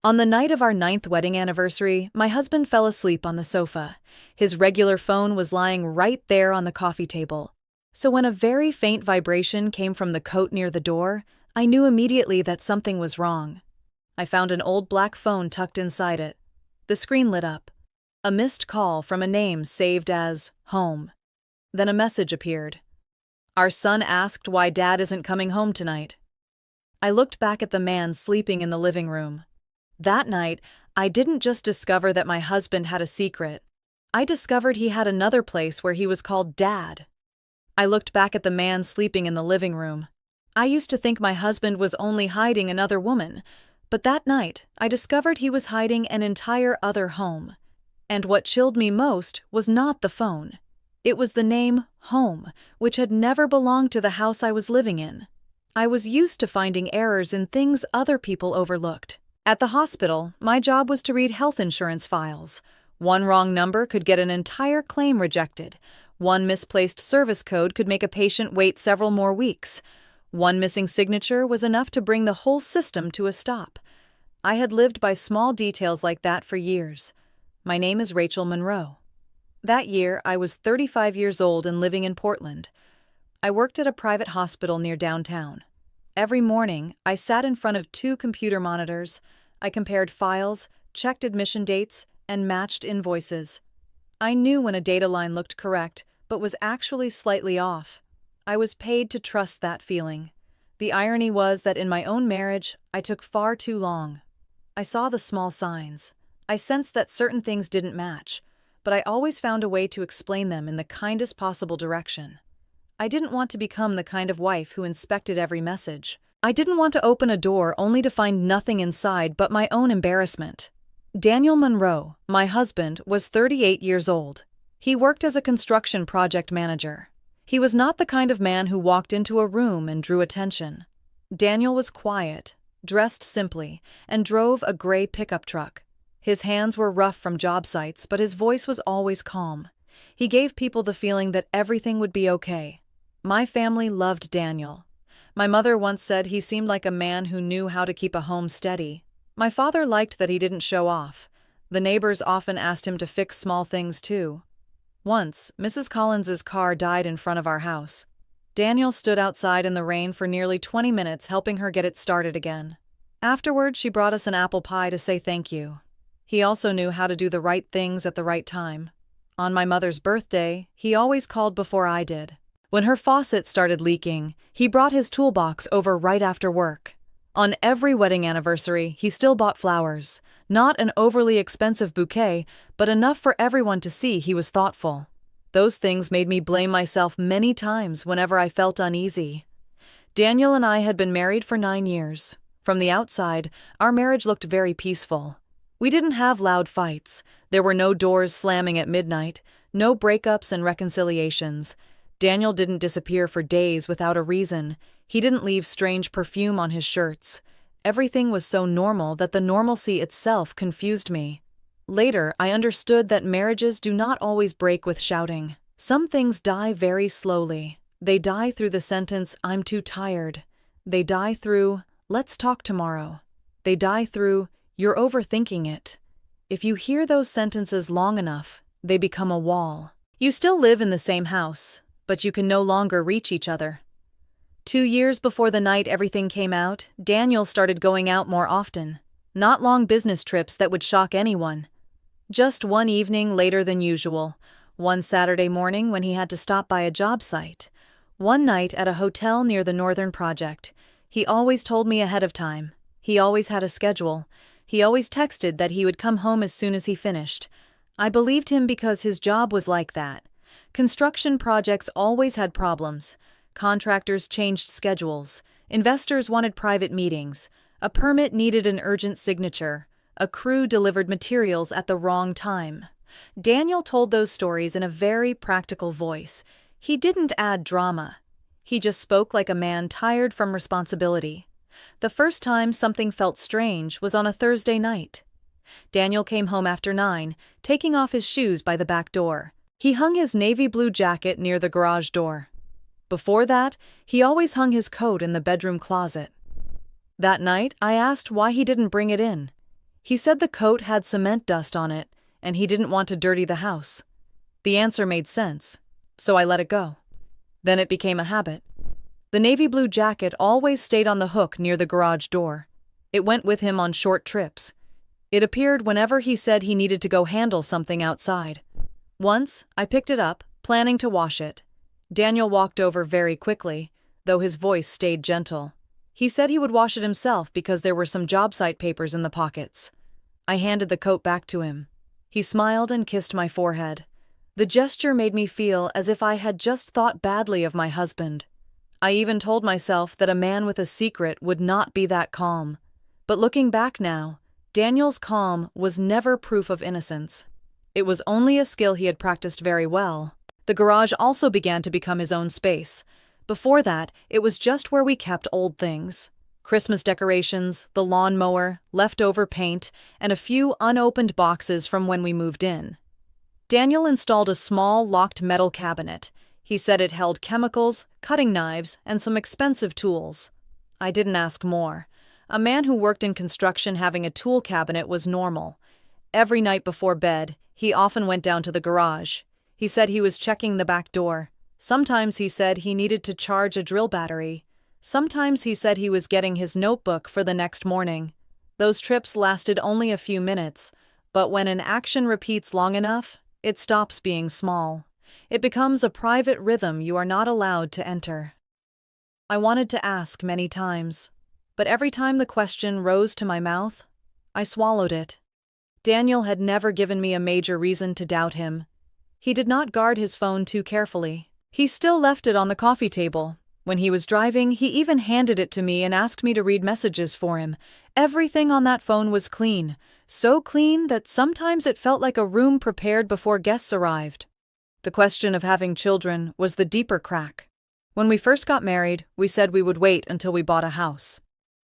On the night of our ninth wedding anniversary, my husband fell asleep on the sofa. His regular phone was lying right there on the coffee table. So when a very faint vibration came from the coat near the door, I knew immediately that something was wrong. I found an old black phone tucked inside it. The screen lit up. A missed call from a name saved as home. Then a message appeared. Our son asked why Dad isn't coming home tonight. I looked back at the man sleeping in the living room. That night, I didn't just discover that my husband had a secret. I discovered he had another place where he was called Dad. I looked back at the man sleeping in the living room. I used to think my husband was only hiding another woman, but that night, I discovered he was hiding an entire other home. And what chilled me most was not the phone. It was the name Home, which had never belonged to the house I was living in. I was used to finding errors in things other people overlooked. At the hospital, my job was to read health insurance files. One wrong number could get an entire claim rejected. One misplaced service code could make a patient wait several more weeks. One missing signature was enough to bring the whole system to a stop. I had lived by small details like that for years. My name is Rachel Monroe. That year, I was 35 years old and living in Portland. I worked at a private hospital near downtown. Every morning, I sat in front of 2 computer monitors. I compared files, checked admission dates, and matched invoices. I knew when a data line looked correct, but was actually slightly off. I was paid to trust that feeling. The irony was that in my own marriage, I took far too long. I saw the small signs. I sensed that certain things didn't match, but I always found a way to explain them in the kindest possible direction. I didn't want to become the kind of wife who inspected every message. I didn't want to open a door only to find nothing inside but my own embarrassment. Daniel Monroe, my husband, was 38 years old. He worked as a construction project manager. He was not the kind of man who walked into a room and drew attention. Daniel was quiet, dressed simply, and drove a gray pickup truck. His hands were rough from job sites, but his voice was always calm. He gave people the feeling that everything would be okay. My family loved Daniel. My mother once said he seemed like a man who knew how to keep a home steady. My father liked that he didn't show off. The neighbors often asked him to fix small things too. Once, Mrs. Collins's car died in front of our house. Daniel stood outside in the rain for nearly 20 minutes helping her get it started again. Afterward, she brought us an apple pie to say thank you. He also knew how to do the right things at the right time. On my mother's birthday, he always called before I did. When her faucet started leaking, he brought his toolbox over right after work. On every wedding anniversary, he still bought flowers. Not an overly expensive bouquet, but enough for everyone to see he was thoughtful. Those things made me blame myself many times whenever I felt uneasy. Daniel and I had been married for 9 years. From the outside, our marriage looked very peaceful. We didn't have loud fights. There were no doors slamming at midnight, no breakups and reconciliations. Daniel didn't disappear for days without a reason. He didn't leave strange perfume on his shirts. Everything was so normal that the normalcy itself confused me. Later, I understood that marriages do not always break with shouting. Some things die very slowly. They die through the sentence, "I'm too tired." They die through, "Let's talk tomorrow." They die through, "You're overthinking it." If you hear those sentences long enough, they become a wall. You still live in the same house, but you can no longer reach each other. 2 years before the night everything came out, Daniel started going out more often. Not long business trips that would shock anyone. Just one evening later than usual. One Saturday morning when he had to stop by a job site. One night at a hotel near the Northern Project. He always told me ahead of time. He always had a schedule. He always texted that he would come home as soon as he finished. I believed him because his job was like that. Construction projects always had problems. Contractors changed schedules. Investors wanted private meetings. A permit needed an urgent signature. A crew delivered materials at the wrong time. Daniel told those stories in a very practical voice. He didn't add drama. He just spoke like a man tired from responsibility. The first time something felt strange was on a Thursday night. Daniel came home after 9, taking off his shoes by the back door. He hung his navy blue jacket near the garage door. Before that, he always hung his coat in the bedroom closet. That night, I asked why he didn't bring it in. He said the coat had cement dust on it, and he didn't want to dirty the house. The answer made sense, so I let it go. Then it became a habit. The navy blue jacket always stayed on the hook near the garage door. It went with him on short trips. It appeared whenever he said he needed to go handle something outside. Once, I picked it up, planning to wash it. Daniel walked over very quickly, though his voice stayed gentle. He said he would wash it himself because there were some job site papers in the pockets. I handed the coat back to him. He smiled and kissed my forehead. The gesture made me feel as if I had just thought badly of my husband. I even told myself that a man with a secret would not be that calm. But looking back now, Daniel's calm was never proof of innocence. It was only a skill he had practiced very well. The garage also began to become his own space. Before that, it was just where we kept old things. Christmas decorations, the lawnmower, leftover paint, and a few unopened boxes from when we moved in. Daniel installed a small, locked metal cabinet. He said it held chemicals, cutting knives, and some expensive tools. I didn't ask more. A man who worked in construction having a tool cabinet was normal. Every night before bed, he often went down to the garage. He said he was checking the back door. Sometimes he said he needed to charge a drill battery. Sometimes he said he was getting his notebook for the next morning. Those trips lasted only a few minutes, but when an action repeats long enough, it stops being small. It becomes a private rhythm you are not allowed to enter. I wanted to ask many times, but every time the question rose to my mouth, I swallowed it. Daniel had never given me a major reason to doubt him. He did not guard his phone too carefully. He still left it on the coffee table. When he was driving, he even handed it to me and asked me to read messages for him. Everything on that phone was clean, so clean that sometimes it felt like a room prepared before guests arrived. The question of having children was the deeper crack. When we first got married, we said we would wait until we bought a house.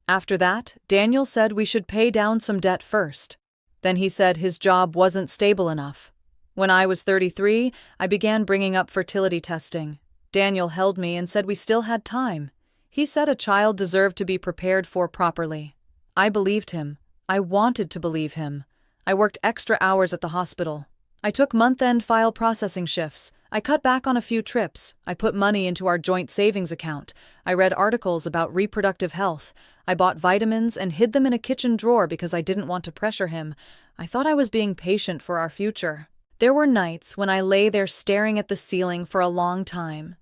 After that, Daniel said we should pay down some debt first. Then he said his job wasn't stable enough. When I was 33, I began bringing up fertility testing. Daniel held me and said we still had time. He said a child deserved to be prepared for properly. I believed him. I wanted to believe him. I worked extra hours at the hospital. I took month-end file processing shifts. I cut back on a few trips. I put money into our joint savings account. I read articles about reproductive health. I bought vitamins and hid them in a kitchen drawer because I didn't want to pressure him. I thought I was being patient for our future. There were nights when I lay there staring at the ceiling for a long time.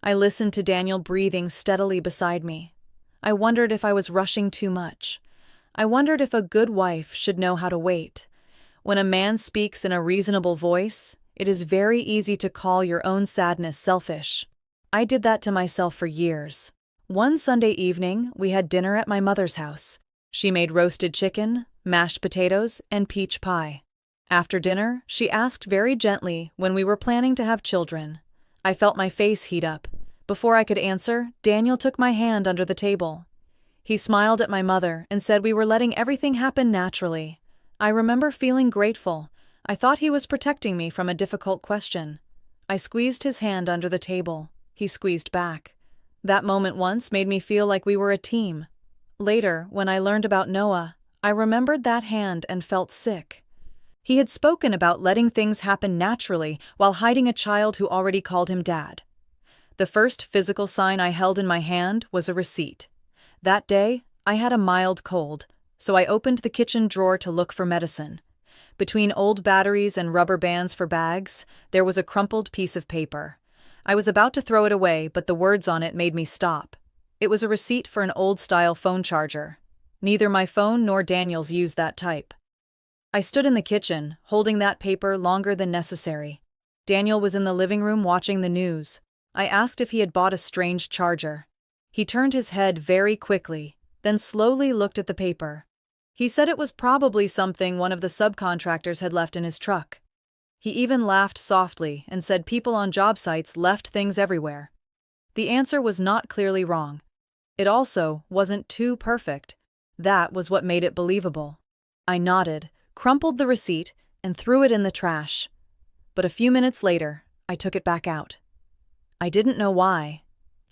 I listened to Daniel breathing steadily beside me. I wondered if I was rushing too much. I wondered if a good wife should know how to wait. When a man speaks in a reasonable voice, it is very easy to call your own sadness selfish. I did that to myself for years. One Sunday evening, we had dinner at my mother's house. She made roasted chicken, mashed potatoes, and peach pie. After dinner, she asked very gently when we were planning to have children. I felt my face heat up. Before I could answer, Daniel took my hand under the table. He smiled at my mother and said we were letting everything happen naturally. I remember feeling grateful. I thought he was protecting me from a difficult question. I squeezed his hand under the table. He squeezed back. That moment once made me feel like we were a team. Later, when I learned about Noah, I remembered that hand and felt sick. He had spoken about letting things happen naturally while hiding a child who already called him Dad. The first physical sign I held in my hand was a receipt. That day, I had a mild cold, so I opened the kitchen drawer to look for medicine. Between old batteries and rubber bands for bags, there was a crumpled piece of paper. I was about to throw it away, but the words on it made me stop. It was a receipt for an old-style phone charger. Neither my phone nor Daniel's used that type. I stood in the kitchen, holding that paper longer than necessary. Daniel was in the living room watching the news. I asked if he had bought a strange charger. He turned his head very quickly, then slowly looked at the paper. He said it was probably something one of the subcontractors had left in his truck. He even laughed softly and said people on job sites left things everywhere. The answer was not clearly wrong. It also wasn't too perfect. That was what made it believable. I nodded, crumpled the receipt, and threw it in the trash. But a few minutes later, I took it back out. I didn't know why.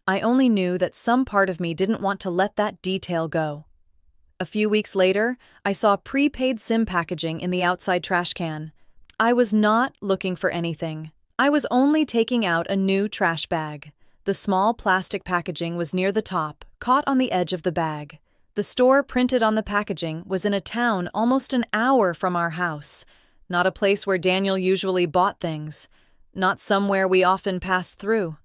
I only knew that some part of me didn't want to let that detail go. A few weeks later, I saw prepaid SIM packaging in the outside trash can. I was not looking for anything. I was only taking out a new trash bag. The small plastic packaging was near the top, caught on the edge of the bag. The store printed on the packaging was in a town almost an hour from our house. Not a place where Daniel usually bought things. Not somewhere we often passed through.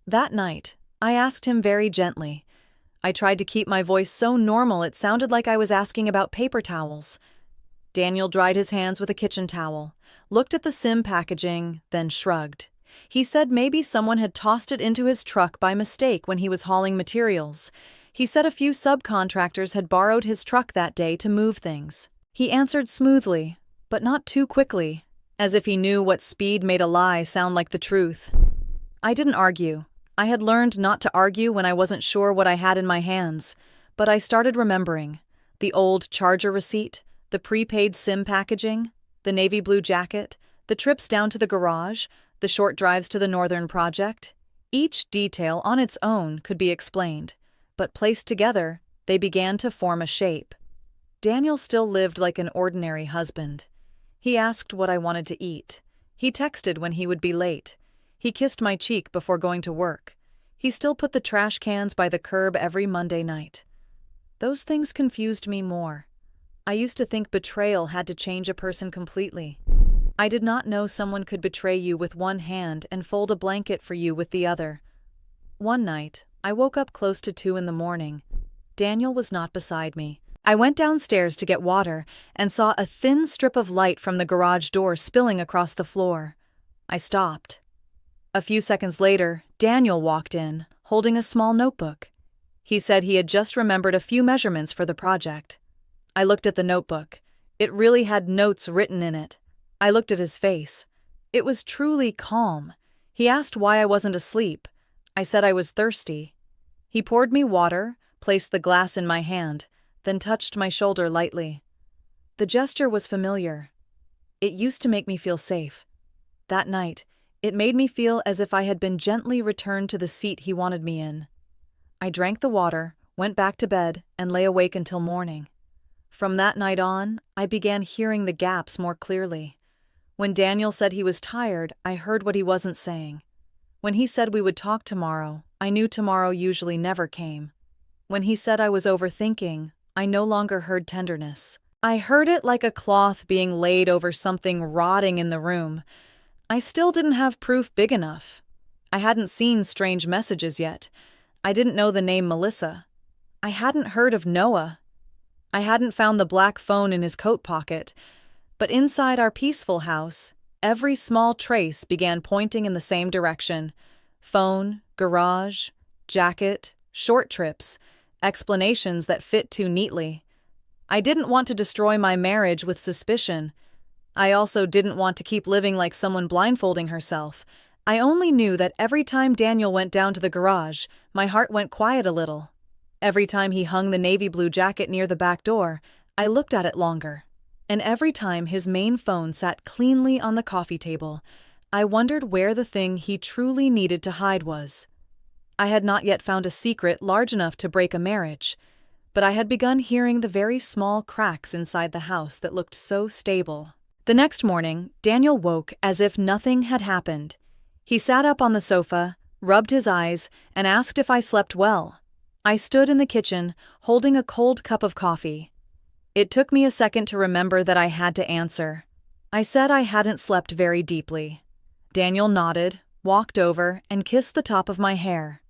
That night, I asked him very gently. I tried to keep my voice so normal it sounded like I was asking about paper towels. Daniel dried his hands with a kitchen towel, looked at the SIM packaging, then shrugged. He said maybe someone had tossed it into his truck by mistake when he was hauling materials. He said a few subcontractors had borrowed his truck that day to move things. He answered smoothly, but not too quickly, as if he knew what speed made a lie sound like the truth. I didn't argue. I had learned not to argue when I wasn't sure what I had in my hands, but I started remembering. The old charger receipt, the prepaid SIM packaging, the navy blue jacket, the trips down to the garage, the short drives to the Northern Project. Each detail on its own could be explained, but placed together, they began to form a shape. Daniel still lived like an ordinary husband. He asked what I wanted to eat. He texted when he would be late. He kissed my cheek before going to work. He still put the trash cans by the curb every Monday night. Those things confused me more. I used to think betrayal had to change a person completely. I did not know someone could betray you with one hand and fold a blanket for you with the other. One night, I woke up close to 2 a.m. Daniel was not beside me. I went downstairs to get water and saw a thin strip of light from the garage door spilling across the floor. I stopped. A few seconds later, Daniel walked in, holding a small notebook. He said he had just remembered a few measurements for the project. I looked at the notebook. It really had notes written in it. I looked at his face. It was truly calm. He asked why I wasn't asleep. I said I was thirsty. He poured me water, placed the glass in my hand, then touched my shoulder lightly. The gesture was familiar. It used to make me feel safe. That night, it made me feel as if I had been gently returned to the seat he wanted me in. I drank the water, went back to bed, and lay awake until morning. From that night on, I began hearing the gaps more clearly. When Daniel said he was tired, I heard what he wasn't saying. When he said we would talk tomorrow, I knew tomorrow usually never came. When he said I was overthinking, I no longer heard tenderness. I heard it like a cloth being laid over something rotting in the room. I still didn't have proof big enough. I hadn't seen strange messages yet. I didn't know the name Melissa. I hadn't heard of Noah. I hadn't found the black phone in his coat pocket. But inside our peaceful house, every small trace began pointing in the same direction. Phone, garage, jacket, short trips, explanations that fit too neatly. I didn't want to destroy my marriage with suspicion. I also didn't want to keep living like someone blindfolding herself. I only knew that every time Daniel went down to the garage, my heart went quiet a little. Every time he hung the navy blue jacket near the back door, I looked at it longer. And every time his main phone sat cleanly on the coffee table, I wondered where the thing he truly needed to hide was. I had not yet found a secret large enough to break a marriage, but I had begun hearing the very small cracks inside the house that looked so stable. The next morning, Daniel woke as if nothing had happened. He sat up on the sofa, rubbed his eyes, and asked if I slept well. I stood in the kitchen, holding a cold cup of coffee. It took me a second to remember that I had to answer. I said I hadn't slept very deeply. Daniel nodded, walked over, and kissed the top of my hair.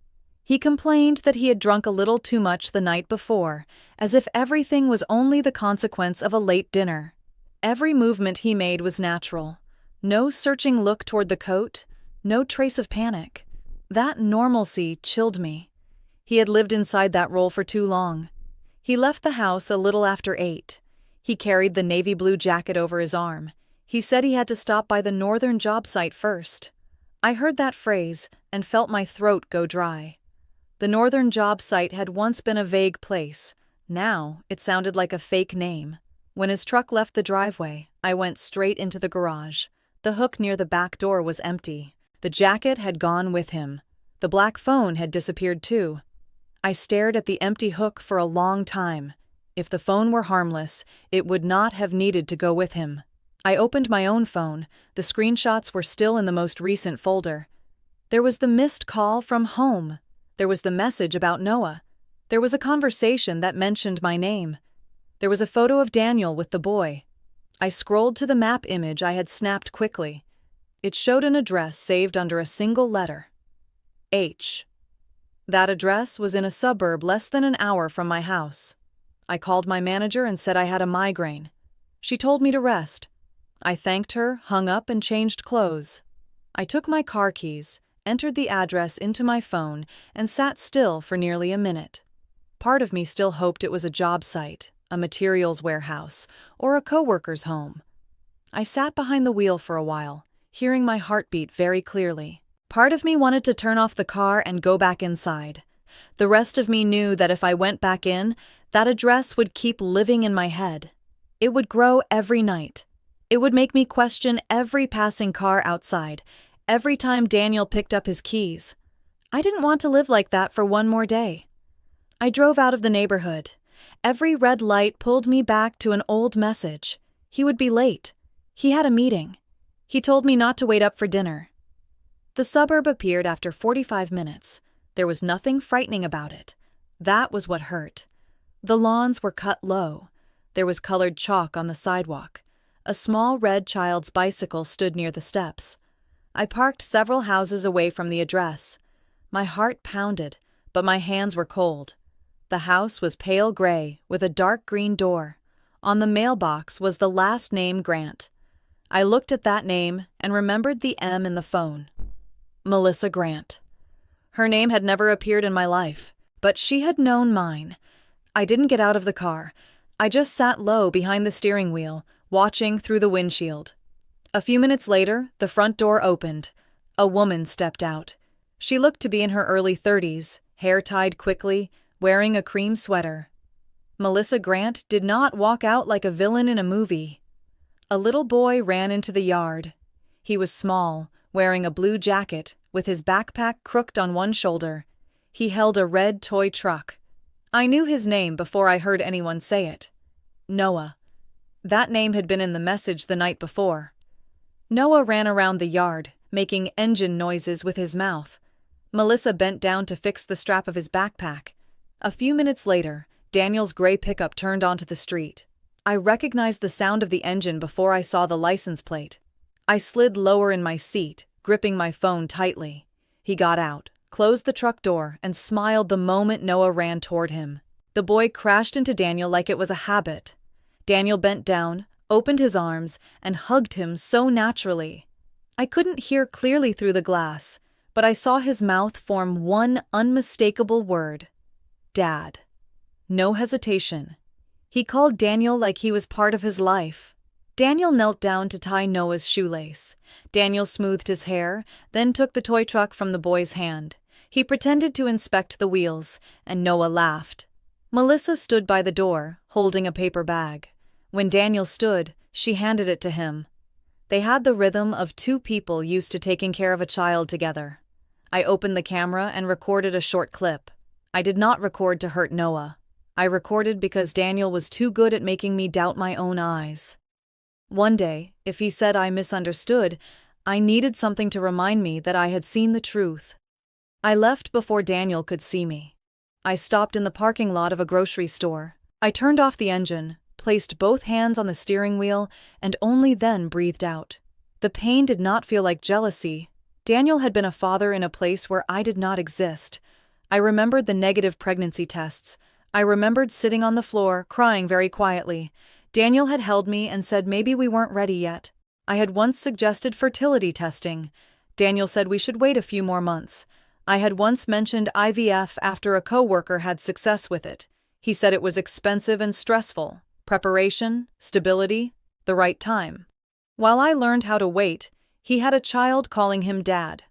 He complained that he had drunk a little too much the night before, as if everything was only the consequence of a late dinner. Every movement he made was natural. No searching look toward the coat, no trace of panic. That normalcy chilled me. He had lived inside that role for too long. He left the house a little after 8. He carried the navy blue jacket over his arm. He said he had to stop by the Northern job site first. I heard that phrase and felt my throat go dry. The Northern job site had once been a vague place. Now it sounded like a fake name. When his truck left the driveway, I went straight into the garage. The hook near the back door was empty. The jacket had gone with him. The black phone had disappeared too. I stared at the empty hook for a long time. If the phone were harmless, it would not have needed to go with him. I opened my own phone. The screenshots were still in the most recent folder. There was the missed call from home. There was the message about Noah. There was a conversation that mentioned my name. There was a photo of Daniel with the boy. I scrolled to the map image I had snapped quickly. It showed an address saved under a single letter. H. That address was in a suburb less than an hour from my house. I called my manager and said I had a migraine. She told me to rest. I thanked her, hung up, and changed clothes. I took my car keys, entered the address into my phone, and sat still for nearly a minute. Part of me still hoped it was a job site, a materials warehouse, or a coworker's home. I sat behind the wheel for a while, hearing my heartbeat very clearly. Part of me wanted to turn off the car and go back inside. The rest of me knew that if I went back in, that address would keep living in my head. It would grow every night. It would make me question every passing car outside, every time Daniel picked up his keys. I didn't want to live like that for one more day. I drove out of the neighborhood. Every red light pulled me back to an old message. He would be late. He had a meeting. He told me not to wait up for dinner. The suburb appeared after 45 minutes. There was nothing frightening about it. That was what hurt. The lawns were cut low. There was colored chalk on the sidewalk. A small red child's bicycle stood near the steps. I parked several houses away from the address. My heart pounded, but my hands were cold. The house was pale gray with a dark green door. On the mailbox was the last name Grant. I looked at that name and remembered the M in the phone. Melissa Grant. Her name had never appeared in my life, but she had known mine. I didn't get out of the car. I just sat low behind the steering wheel, watching through the windshield. A few minutes later, the front door opened. A woman stepped out. She looked to be in her early 30s, hair tied quickly, wearing a cream sweater. Melissa Grant did not walk out like a villain in a movie. A little boy ran into the yard. He was small, wearing a blue jacket, with his backpack crooked on one shoulder. He held a red toy truck. I knew his name before I heard anyone say it. Noah. That name had been in the message the night before. Noah ran around the yard, making engine noises with his mouth. Melissa bent down to fix the strap of his backpack. A few minutes later, Daniel's gray pickup turned onto the street. I recognized the sound of the engine before I saw the license plate. I slid lower in my seat, gripping my phone tightly. He got out, closed the truck door, and smiled the moment Noah ran toward him. The boy crashed into Daniel like it was a habit. Daniel bent down, opened his arms, and hugged him so naturally. I couldn't hear clearly through the glass, but I saw his mouth form one unmistakable word. Dad. No hesitation. He called Daniel like he was part of his life. Daniel knelt down to tie Noah's shoelace. Daniel smoothed his hair, then took the toy truck from the boy's hand. He pretended to inspect the wheels, and Noah laughed. Melissa stood by the door, holding a paper bag. When Daniel stood, she handed it to him. They had the rhythm of two people used to taking care of a child together. I opened the camera and recorded a short clip. I did not record to hurt Noah. I recorded because Daniel was too good at making me doubt my own eyes. One day, if he said I misunderstood, I needed something to remind me that I had seen the truth. I left before Daniel could see me. I stopped in the parking lot of a grocery store. I turned off the engine, placed both hands on the steering wheel, and only then breathed out. The pain did not feel like jealousy. Daniel had been a father in a place where I did not exist. I remembered the negative pregnancy tests. I remembered sitting on the floor, crying very quietly. Daniel had held me and said maybe we weren't ready yet. I had once suggested fertility testing. Daniel said we should wait a few more months. I had once mentioned IVF after a coworker had success with it. He said it was expensive and stressful. Preparation, stability, the right time. While I learned how to wait, he had a child calling him Dad.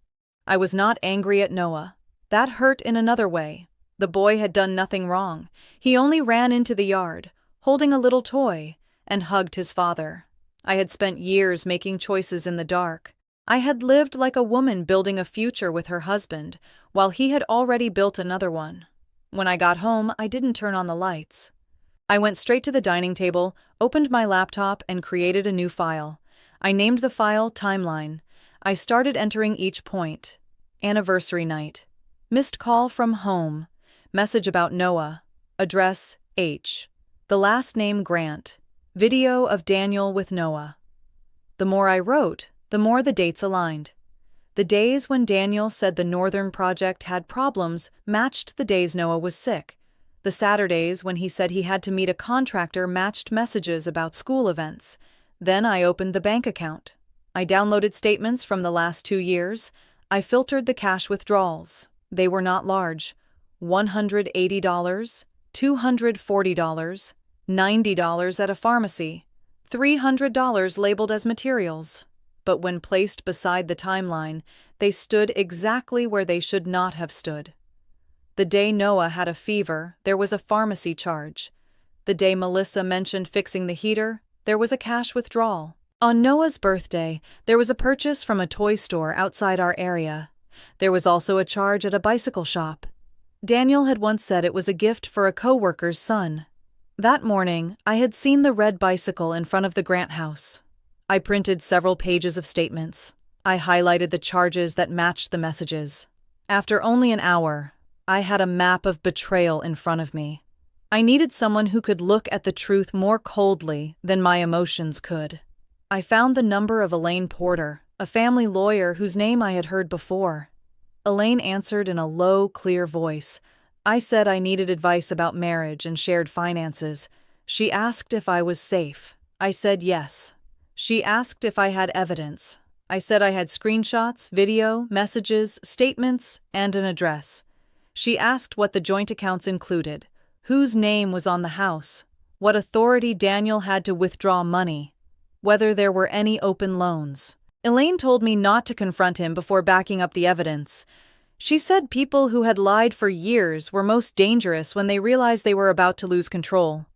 I was not angry at Noah. That hurt in another way. The boy had done nothing wrong. He only ran into the yard, holding a little toy, and hugged his father. I had spent years making choices in the dark. I had lived like a woman building a future with her husband, while he had already built another one. When I got home, I didn't turn on the lights. I went straight to the dining table, opened my laptop, and created a new file. I named the file Timeline. I started entering each point. Anniversary night. Missed call from home. Message about Noah. Address H. The last name Grant. Video of Daniel with Noah. The more I wrote, the more the dates aligned. The days when Daniel said the Northern Project had problems matched the days Noah was sick. The Saturdays when he said he had to meet a contractor matched messages about school events. Then I opened the bank account. I downloaded statements from the last 2 years. I filtered the cash withdrawals. They were not large. $180, $240, $90 at a pharmacy, $300 labeled as materials. But when placed beside the timeline, they stood exactly where they should not have stood. The day Noah had a fever, there was a pharmacy charge. The day Melissa mentioned fixing the heater, there was a cash withdrawal. On Noah's birthday, there was a purchase from a toy store outside our area. There was also a charge at a bicycle shop. Daniel had once said it was a gift for a co-worker's son. That morning, I had seen the red bicycle in front of the Grant house. I printed several pages of statements. I highlighted the charges that matched the messages. After only an hour, I had a map of betrayal in front of me. I needed someone who could look at the truth more coldly than my emotions could. I found the number of Elaine Porter, a family lawyer whose name I had heard before. Elaine answered in a low, clear voice. I said I needed advice about marriage and shared finances. She asked if I was safe. I said yes. She asked if I had evidence. I said I had screenshots, video, messages, statements, and an address. She asked what the joint accounts included, whose name was on the house, what authority Daniel had to withdraw money, whether there were any open loans. Elaine told me not to confront him before backing up the evidence. She said people who had lied for years were most dangerous when they realized they were about to lose control.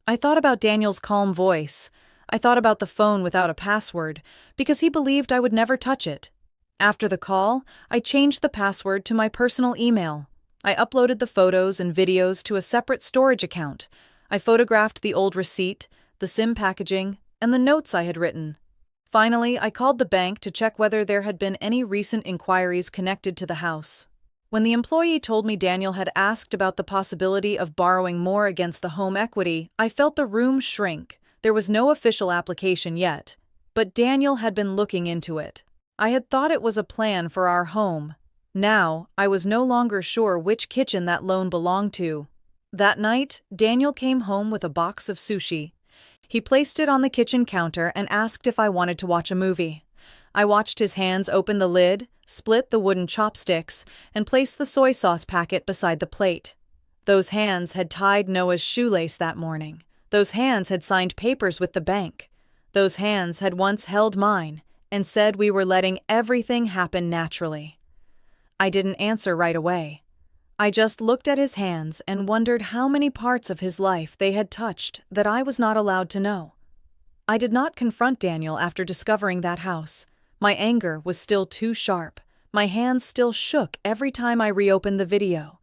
I thought about Daniel's calm voice. I thought about the phone without a password, because he believed I would never touch it. After the call, I changed the password to my personal email. I uploaded the photos and videos to a separate storage account. I photographed the old receipt, the SIM packaging, and the notes I had written. Finally, I called the bank to check whether there had been any recent inquiries connected to the house. When the employee told me Daniel had asked about the possibility of borrowing more against the home equity, I felt the room shrink. There was no official application yet, but Daniel had been looking into it. I had thought it was a plan for our home. Now, I was no longer sure which kitchen that loan belonged to. That night, Daniel came home with a box of sushi. He placed it on the kitchen counter and asked if I wanted to watch a movie. I watched his hands open the lid, split the wooden chopsticks, and place the soy sauce packet beside the plate. Those hands had tied Noah's shoelace that morning. Those hands had signed papers with the bank. Those hands had once held mine and said we were letting everything happen naturally. I didn't answer right away. I just looked at his hands and wondered how many parts of his life they had touched that I was not allowed to know. I did not confront Daniel after discovering that house. My anger was still too sharp. My hands still shook every time I reopened the video.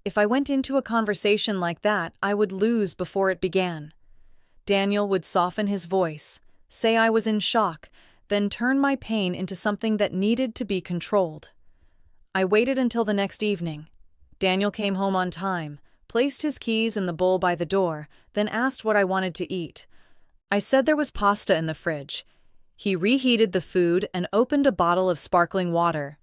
If I went into a conversation like that, I would lose before it began. Daniel would soften his voice, say I was in shock, then turn my pain into something that needed to be controlled. I waited until the next evening. Daniel came home on time, placed his keys in the bowl by the door, then asked what I wanted to eat. I said there was pasta in the fridge. He reheated the food and opened a bottle of sparkling water.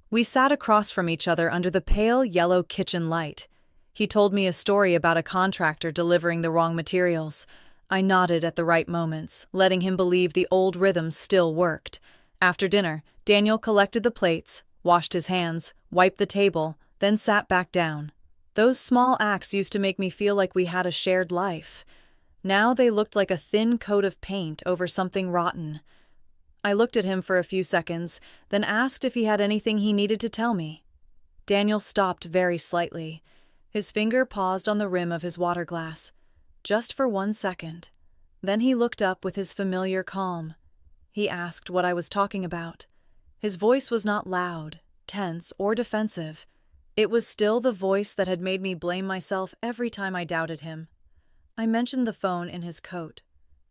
We sat across from each other under the pale yellow kitchen light. He told me a story about a contractor delivering the wrong materials. I nodded at the right moments, letting him believe the old rhythms still worked. After dinner, Daniel collected the plates, washed his hands, wiped the table, then sat back down. Those small acts used to make me feel like we had a shared life. Now they looked like a thin coat of paint over something rotten. I looked at him for a few seconds, then asked if he had anything he needed to tell me. Daniel stopped very slightly. His finger paused on the rim of his water glass, just for 1 second. Then he looked up with his familiar calm. He asked what I was talking about. His voice was not loud, tense, or defensive. It was still the voice that had made me blame myself every time I doubted him. I mentioned the phone in his coat.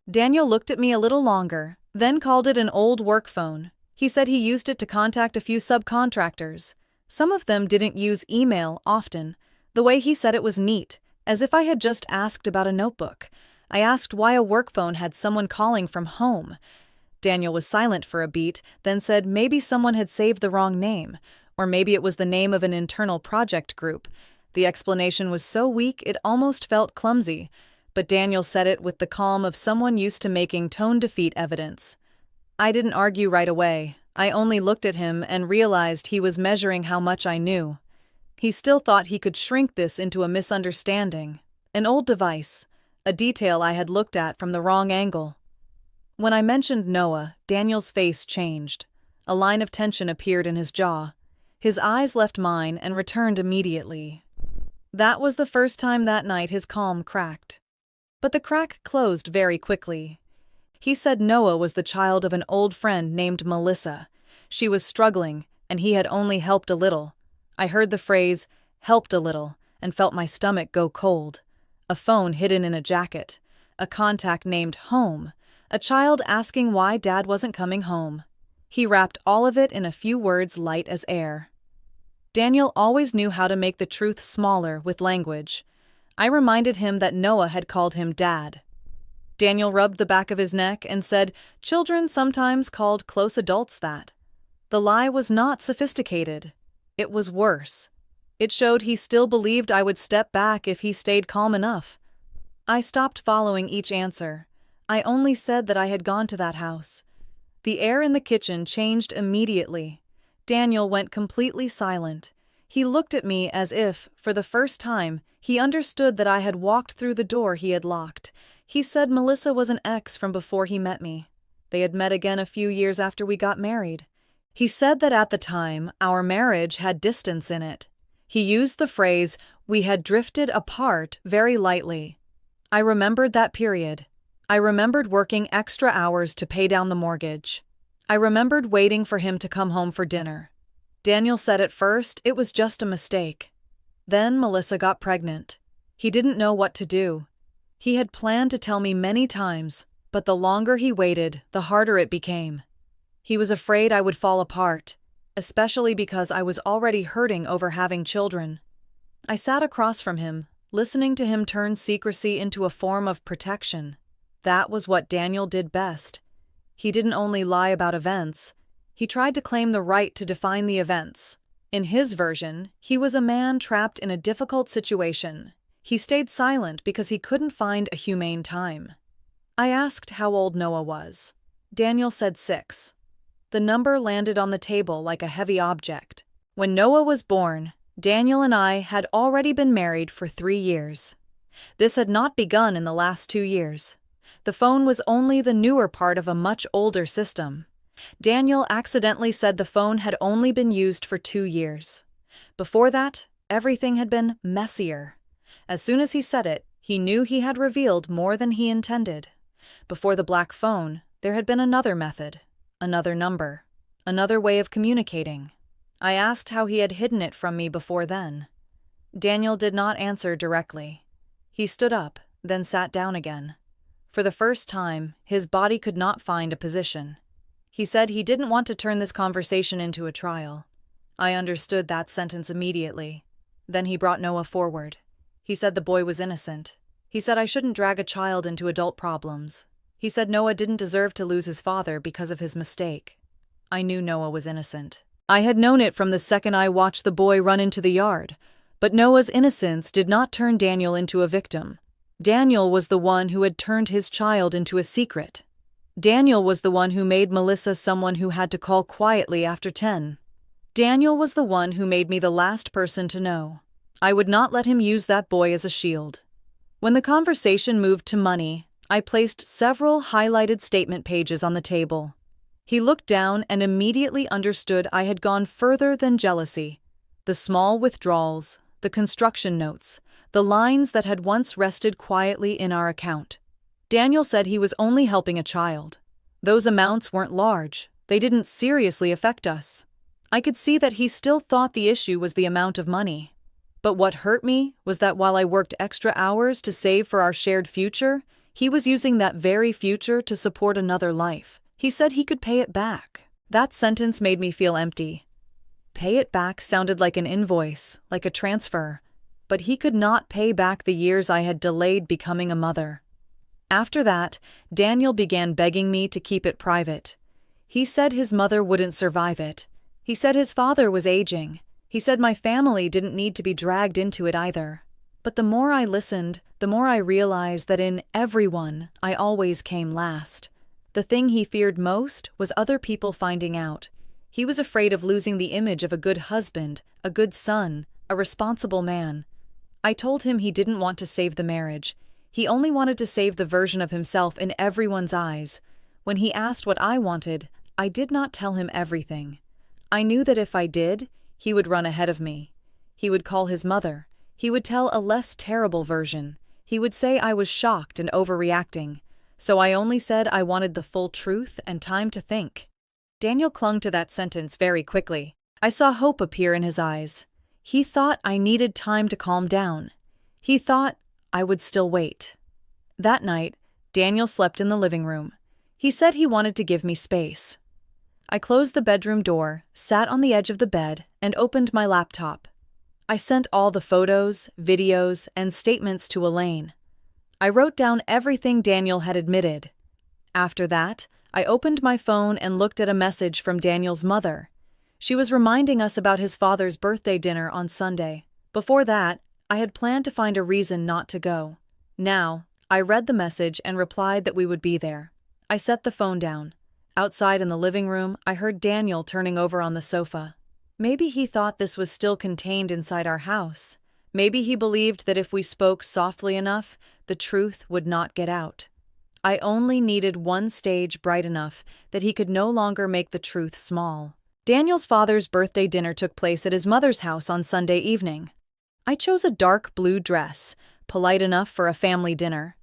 Daniel looked at me a little longer, then called it an old work phone. He said he used it to contact a few subcontractors. Some of them didn't use email often. The way he said it was neat, as if I had just asked about a notebook. I asked why a work phone had someone calling from home. Daniel was silent for a beat, then said maybe someone had saved the wrong name, or maybe it was the name of an internal project group. The explanation was so weak it almost felt clumsy, but Daniel said it with the calm of someone used to making tone defeat evidence. I didn't argue right away. I only looked at him and realized he was measuring how much I knew. He still thought he could shrink this into a misunderstanding, an old device, a detail I had looked at from the wrong angle. When I mentioned Noah, Daniel's face changed. A line of tension appeared in his jaw. His eyes left mine and returned immediately. That was the first time that night his calm cracked. But the crack closed very quickly. He said Noah was the child of an old friend named Melissa. She was struggling, and he had only helped a little. I heard the phrase, helped a little, and felt my stomach go cold. A phone hidden in a jacket. A contact named Home. A child asking why Dad wasn't coming home. He wrapped all of it in a few words light as air. Daniel always knew how to make the truth smaller with language. I reminded him that Noah had called him Dad. Daniel rubbed the back of his neck and said children sometimes called close adults that. The lie was not sophisticated. It was worse. It showed he still believed I would step back if he stayed calm enough. I stopped following each answer. I only said that I had gone to that house. The air in the kitchen changed immediately. Daniel went completely silent. He looked at me as if, for the first time, he understood that I had walked through the door he had locked. He said Melissa was an ex from before he met me. They had met again a few years after we got married. He said that at the time, our marriage had distance in it. He used the phrase, "we had drifted apart," very lightly. I remembered that period. I remembered working extra hours to pay down the mortgage. I remembered waiting for him to come home for dinner. Daniel said at first it was just a mistake. Then Melissa got pregnant. He didn't know what to do. He had planned to tell me many times, but the longer he waited, the harder it became. He was afraid I would fall apart, especially because I was already hurting over having children. I sat across from him, listening to him turn secrecy into a form of protection. That was what Daniel did best. He didn't only lie about events. He tried to claim the right to define the events. In his version, he was a man trapped in a difficult situation. He stayed silent because he couldn't find a humane time. I asked how old Noah was. Daniel said 6. The number landed on the table like a heavy object. When Noah was born, Daniel and I had already been married for 3 years. This had not begun in the last 2 years. The phone was only the newer part of a much older system. Daniel accidentally said the phone had only been used for 2 years. Before that, everything had been messier. As soon as he said it, he knew he had revealed more than he intended. Before the black phone, there had been another method, another number, another way of communicating. I asked how he had hidden it from me before then. Daniel did not answer directly. He stood up, then sat down again. For the first time, his body could not find a position. He said he didn't want to turn this conversation into a trial. I understood that sentence immediately. Then he brought Noah forward. He said the boy was innocent. He said I shouldn't drag a child into adult problems. He said Noah didn't deserve to lose his father because of his mistake. I knew Noah was innocent. I had known it from the second I watched the boy run into the yard. But Noah's innocence did not turn Daniel into a victim. Daniel was the one who had turned his child into a secret. Daniel was the one who made Melissa someone who had to call quietly after 10. Daniel was the one who made me the last person to know. I would not let him use that boy as a shield. When the conversation moved to money, I placed several highlighted statement pages on the table. He looked down and immediately understood I had gone further than jealousy. The small withdrawals, the construction notes, the lines that had once rested quietly in our account. Daniel said he was only helping a child. Those amounts weren't large. They didn't seriously affect us. I could see that he still thought the issue was the amount of money. But what hurt me was that while I worked extra hours to save for our shared future, he was using that very future to support another life. He said he could pay it back. That sentence made me feel empty. Pay it back sounded like an invoice, like a transfer, but he could not pay back the years I had delayed becoming a mother. After that, Daniel began begging me to keep it private. He said his mother wouldn't survive it. He said his father was aging. He said my family didn't need to be dragged into it either. But the more I listened, the more I realized that in everyone, I always came last. The thing he feared most was other people finding out. He was afraid of losing the image of a good husband, a good son, a responsible man. I told him he didn't want to save the marriage. He only wanted to save the version of himself in everyone's eyes. When he asked what I wanted, I did not tell him everything. I knew that if I did, he would run ahead of me. He would call his mother. He would tell a less terrible version. He would say I was shocked and overreacting. So I only said I wanted the full truth and time to think. Daniel clung to that sentence very quickly. I saw hope appear in his eyes. He thought I needed time to calm down. He thought I would still wait. That night, Daniel slept in the living room. He said he wanted to give me space. I closed the bedroom door, sat on the edge of the bed, and opened my laptop. I sent all the photos, videos, and statements to Elaine. I wrote down everything Daniel had admitted. After that, I opened my phone and looked at a message from Daniel's mother. She was reminding us about his father's birthday dinner on Sunday. Before that, I had planned to find a reason not to go. Now, I read the message and replied that we would be there. I set the phone down. Outside in the living room, I heard Daniel turning over on the sofa. Maybe he thought this was still contained inside our house. Maybe he believed that if we spoke softly enough, the truth would not get out. I only needed one stage bright enough that he could no longer make the truth small. Daniel's father's birthday dinner took place at his mother's house on Sunday evening. I chose a dark blue dress, polite enough for a family dinner.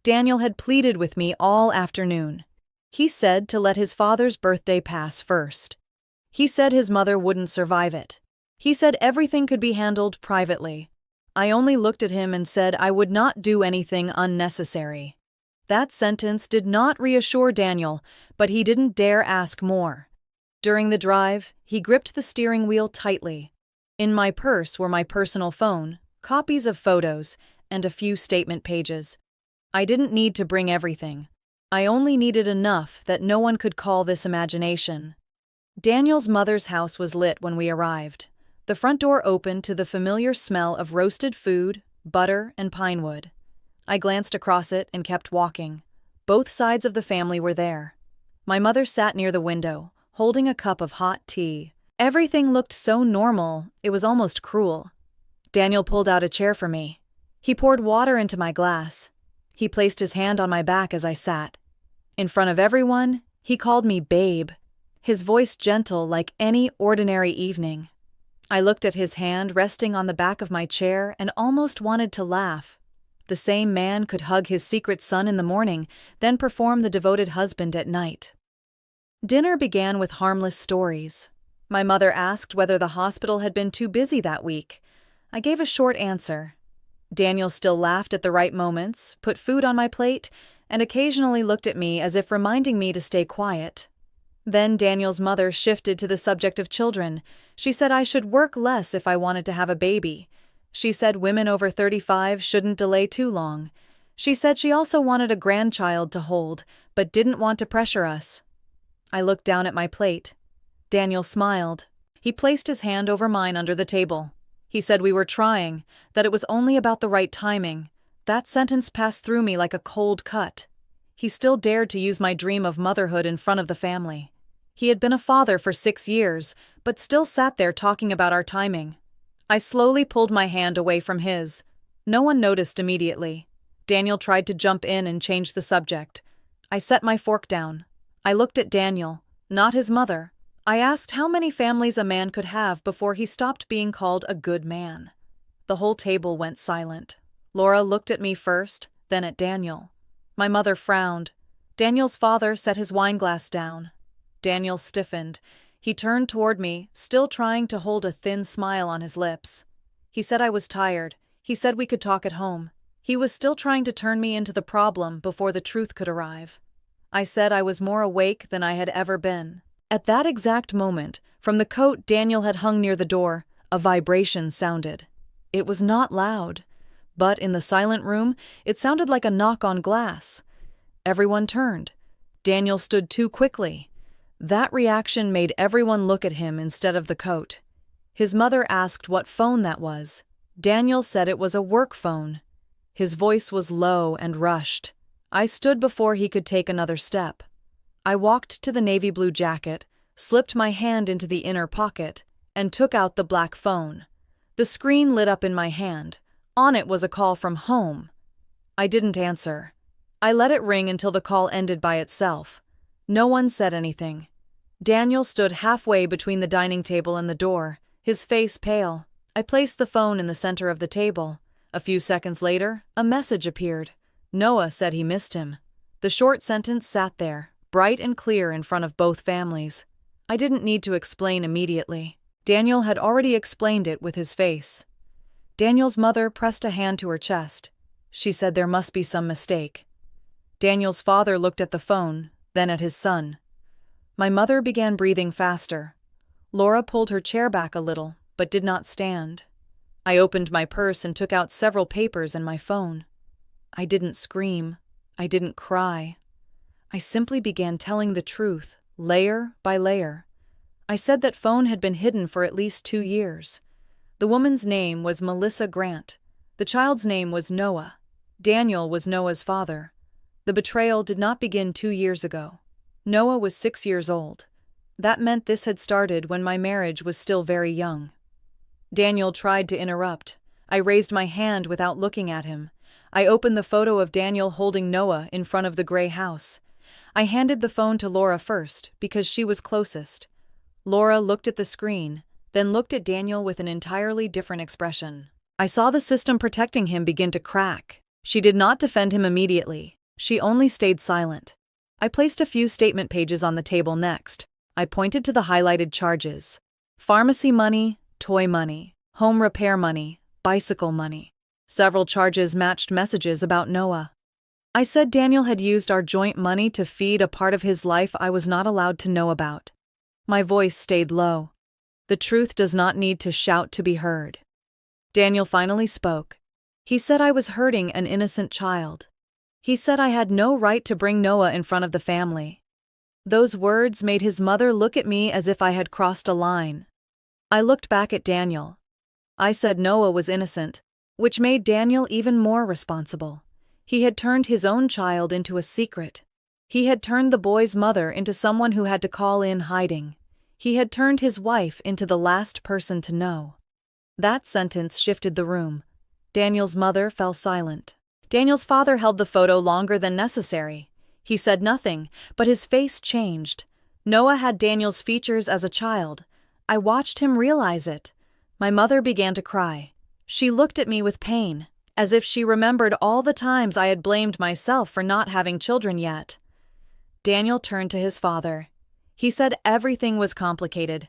Daniel had pleaded with me all afternoon. He said to let his father's birthday pass first. He said his mother wouldn't survive it. He said everything could be handled privately. I only looked at him and said I would not do anything unnecessary. That sentence did not reassure Daniel, but he didn't dare ask more. During the drive, he gripped the steering wheel tightly. In my purse were my personal phone, copies of photos, and a few statement pages. I didn't need to bring everything. I only needed enough that no one could call this imagination. Daniel's mother's house was lit when we arrived. The front door opened to the familiar smell of roasted food, butter, and pine wood. I glanced across it and kept walking. Both sides of the family were there. My mother sat near the window, holding a cup of hot tea. Everything looked so normal, it was almost cruel. Daniel pulled out a chair for me. He poured water into my glass. He placed his hand on my back as I sat. In front of everyone, he called me babe, his voice gentle like any ordinary evening. I looked at his hand resting on the back of my chair and almost wanted to laugh. The same man could hug his secret son in the morning, then perform the devoted husband at night. Dinner began with harmless stories. My mother asked whether the hospital had been too busy that week. I gave a short answer. Daniel still laughed at the right moments, put food on my plate, and occasionally looked at me as if reminding me to stay quiet. Then Daniel's mother shifted to the subject of children. She said I should work less if I wanted to have a baby. She said women over 35 shouldn't delay too long. She said she also wanted a grandchild to hold, but didn't want to pressure us. I looked down at my plate. Daniel smiled. He placed his hand over mine under the table. He said we were trying, that it was only about the right timing. That sentence passed through me like a cold cut. He still dared to use my dream of motherhood in front of the family. He had been a father for 6 years, but still sat there talking about our timing. I slowly pulled my hand away from his. No one noticed immediately. Daniel tried to jump in and change the subject. I set my fork down. I looked at Daniel, not his mother. I asked how many families a man could have before he stopped being called a good man. The whole table went silent. Laura looked at me first, then at Daniel. My mother frowned. Daniel's father set his wineglass down. Daniel stiffened. He turned toward me, still trying to hold a thin smile on his lips. He said I was tired. He said we could talk at home. He was still trying to turn me into the problem before the truth could arrive. I said I was more awake than I had ever been. At that exact moment, from the coat Daniel had hung near the door, a vibration sounded. It was not loud, but in the silent room, it sounded like a knock on glass. Everyone turned. Daniel stood too quickly. That reaction made everyone look at him instead of the coat. His mother asked what phone that was. Daniel said it was a work phone. His voice was low and rushed. I stood before he could take another step. I walked to the navy blue jacket, slipped my hand into the inner pocket, and took out the black phone. The screen lit up in my hand. On it was a call from home. I didn't answer. I let it ring until the call ended by itself. No one said anything. Daniel stood halfway between the dining table and the door, his face pale. I placed the phone in the center of the table. A few seconds later, a message appeared. Noah said he missed him. The short sentence sat there, bright and clear in front of both families. I didn't need to explain immediately. Daniel had already explained it with his face. Daniel's mother pressed a hand to her chest. She said there must be some mistake. Daniel's father looked at the phone, then at his son. My mother began breathing faster. Laura pulled her chair back a little, but did not stand. I opened my purse and took out several papers and my phone. I didn't scream. I didn't cry. I simply began telling the truth, layer by layer. I said that phone had been hidden for at least 2 years. The woman's name was Melissa Grant. The child's name was Noah. Daniel was Noah's father. The betrayal did not begin 2 years ago. Noah was 6 years old. That meant this had started when my marriage was still very young. Daniel tried to interrupt. I raised my hand without looking at him. I opened the photo of Daniel holding Noah in front of the gray house. I handed the phone to Laura first, because she was closest. Laura looked at the screen, then looked at Daniel with an entirely different expression. I saw the system protecting him begin to crack. She did not defend him immediately. She only stayed silent. I placed a few statement pages on the table next. I pointed to the highlighted charges. Pharmacy money, toy money, home repair money, bicycle money. Several charges matched messages about Noah. I said Daniel had used our joint money to feed a part of his life I was not allowed to know about. My voice stayed low. The truth does not need to shout to be heard. Daniel finally spoke. He said I was hurting an innocent child. He said I had no right to bring Noah in front of the family. Those words made his mother look at me as if I had crossed a line. I looked back at Daniel. I said Noah was innocent, which made Daniel even more responsible. He had turned his own child into a secret. He had turned the boy's mother into someone who had to call in hiding. He had turned his wife into the last person to know. That sentence shifted the room. Daniel's mother fell silent. Daniel's father held the photo longer than necessary. He said nothing, but his face changed. Noah had Daniel's features as a child. I watched him realize it. My mother began to cry. She looked at me with pain, as if she remembered all the times I had blamed myself for not having children yet. Daniel turned to his father. He said everything was complicated.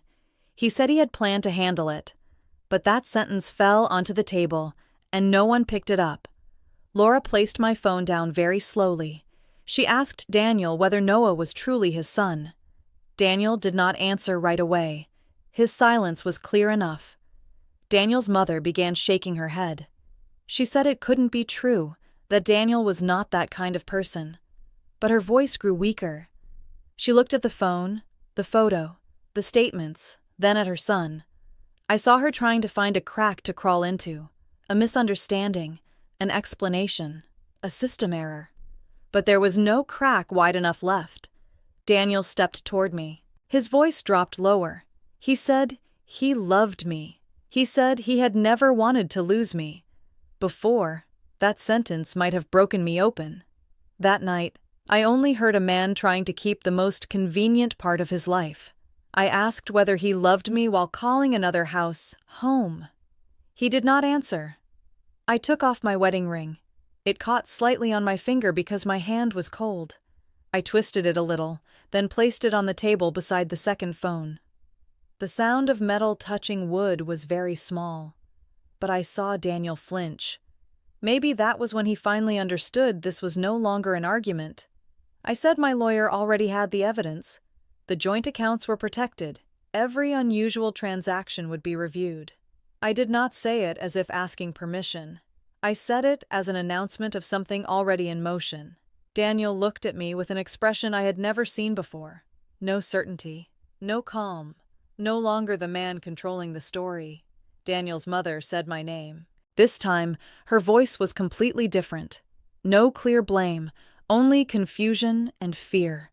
He said he had planned to handle it. But that sentence fell onto the table, and no one picked it up. Laura placed my phone down very slowly. She asked Daniel whether Noah was truly his son. Daniel did not answer right away. His silence was clear enough. Daniel's mother began shaking her head. She said it couldn't be true, that Daniel was not that kind of person. But her voice grew weaker. She looked at the phone, the photo, the statements, then at her son. I saw her trying to find a crack to crawl into, a misunderstanding, an explanation, a system error. But there was no crack wide enough left. Daniel stepped toward me. His voice dropped lower. He said he loved me. He said he had never wanted to lose me. Before, that sentence might have broken me open. That night, I only heard a man trying to keep the most convenient part of his life. I asked whether he loved me while calling another house home. He did not answer. I took off my wedding ring. It caught slightly on my finger because my hand was cold. I twisted it a little, then placed it on the table beside the second phone. The sound of metal touching wood was very small. but I saw Daniel flinch. Maybe that was when he finally understood this was no longer an argument. I said my lawyer already had the evidence. The joint accounts were protected. Every unusual transaction would be reviewed. I did not say it as if asking permission. I said it as an announcement of something already in motion. Daniel looked at me with an expression I had never seen before. No certainty, no calm, no longer the man controlling the story. Daniel's mother said my name. This time, her voice was completely different. No clear blame, only confusion and fear.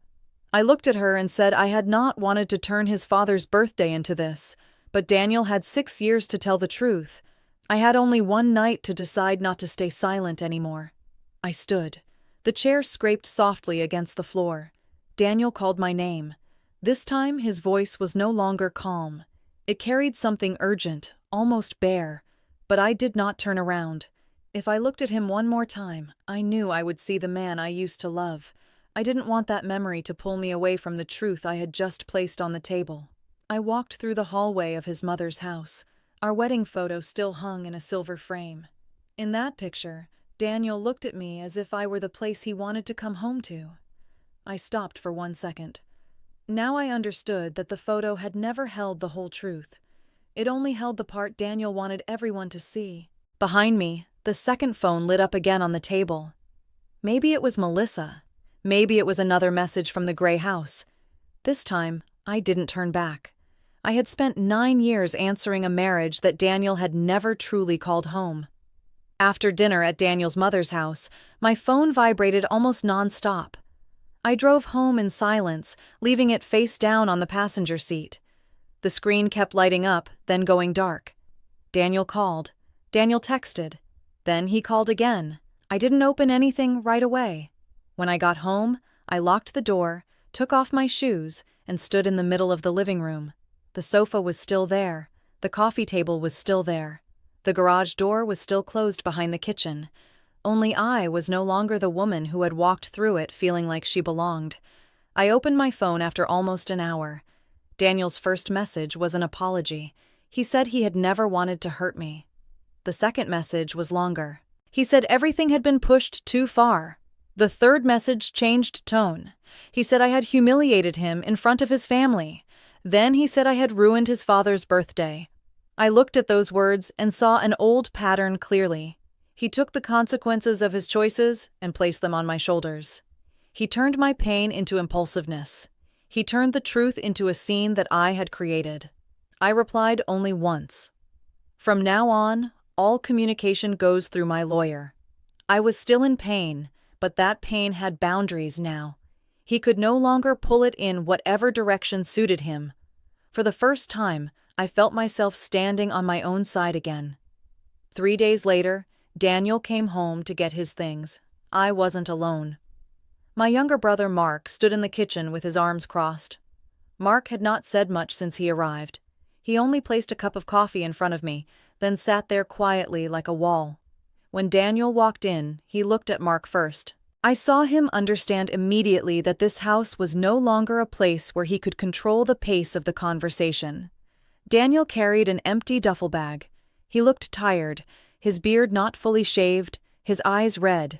I looked at her and said I had not wanted to turn his father's birthday into this, but Daniel had 6 years to tell the truth. I had only one night to decide not to stay silent anymore. I stood. The chair scraped softly against the floor. Daniel called my name. This time his voice was no longer calm. It carried something urgent, almost bare, but I did not turn around. If I looked at him one more time, I knew I would see the man I used to love. I didn't want that memory to pull me away from the truth I had just placed on the table. I walked through the hallway of his mother's house. Our wedding photo still hung in a silver frame. In that picture, Daniel looked at me as if I were the place he wanted to come home to. I stopped for 1 second. Now I understood that the photo had never held the whole truth. It only held the part Daniel wanted everyone to see. Behind me, the second phone lit up again on the table. Maybe it was Melissa. Maybe it was another message from the gray house. This time, I didn't turn back. I had spent 9 years answering a marriage that Daniel had never truly called home. After dinner at Daniel's mother's house, my phone vibrated almost non-stop. I drove home in silence, leaving it face down on the passenger seat. The screen kept lighting up, then going dark. Daniel called. Daniel texted. Then he called again. I didn't open anything right away. When I got home, I locked the door, took off my shoes, and stood in the middle of the living room. The sofa was still there. The coffee table was still there. The garage door was still closed behind the kitchen. Only I was no longer the woman who had walked through it feeling like she belonged. I opened my phone after almost an hour. Daniel's first message was an apology. He said he had never wanted to hurt me. The second message was longer. He said everything had been pushed too far. The third message changed tone. He said I had humiliated him in front of his family. Then he said I had ruined his father's birthday. I looked at those words and saw an old pattern clearly. He took the consequences of his choices and placed them on my shoulders. He turned my pain into impulsiveness. He turned the truth into a scene that I had created. I replied only once. From now on, all communication goes through my lawyer. I was still in pain, but that pain had boundaries now. He could no longer pull it in whatever direction suited him. For the first time, I felt myself standing on my own side again. 3 days later, Daniel came home to get his things. I wasn't alone. My younger brother Mark stood in the kitchen with his arms crossed. Mark had not said much since he arrived. He only placed a cup of coffee in front of me, then sat there quietly like a wall. When Daniel walked in, he looked at Mark first. I saw him understand immediately that this house was no longer a place where he could control the pace of the conversation. Daniel carried an empty duffel bag. He looked tired, his beard not fully shaved, his eyes red.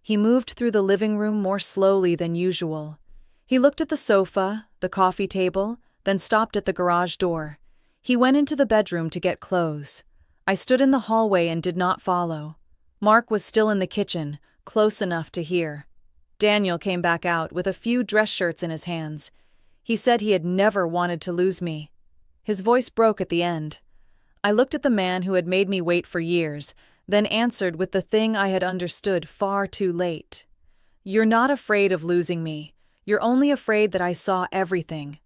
He moved through the living room more slowly than usual. He looked at the sofa, the coffee table, then stopped at the garage door. He went into the bedroom to get clothes. I stood in the hallway and did not follow. Mark was still in the kitchen, close enough to hear. Daniel came back out with a few dress shirts in his hands. He said he had never wanted to lose me. His voice broke at the end. I looked at the man who had made me wait for years, then answered with the thing I had understood far too late. You're not afraid of losing me. You're only afraid that I saw everything.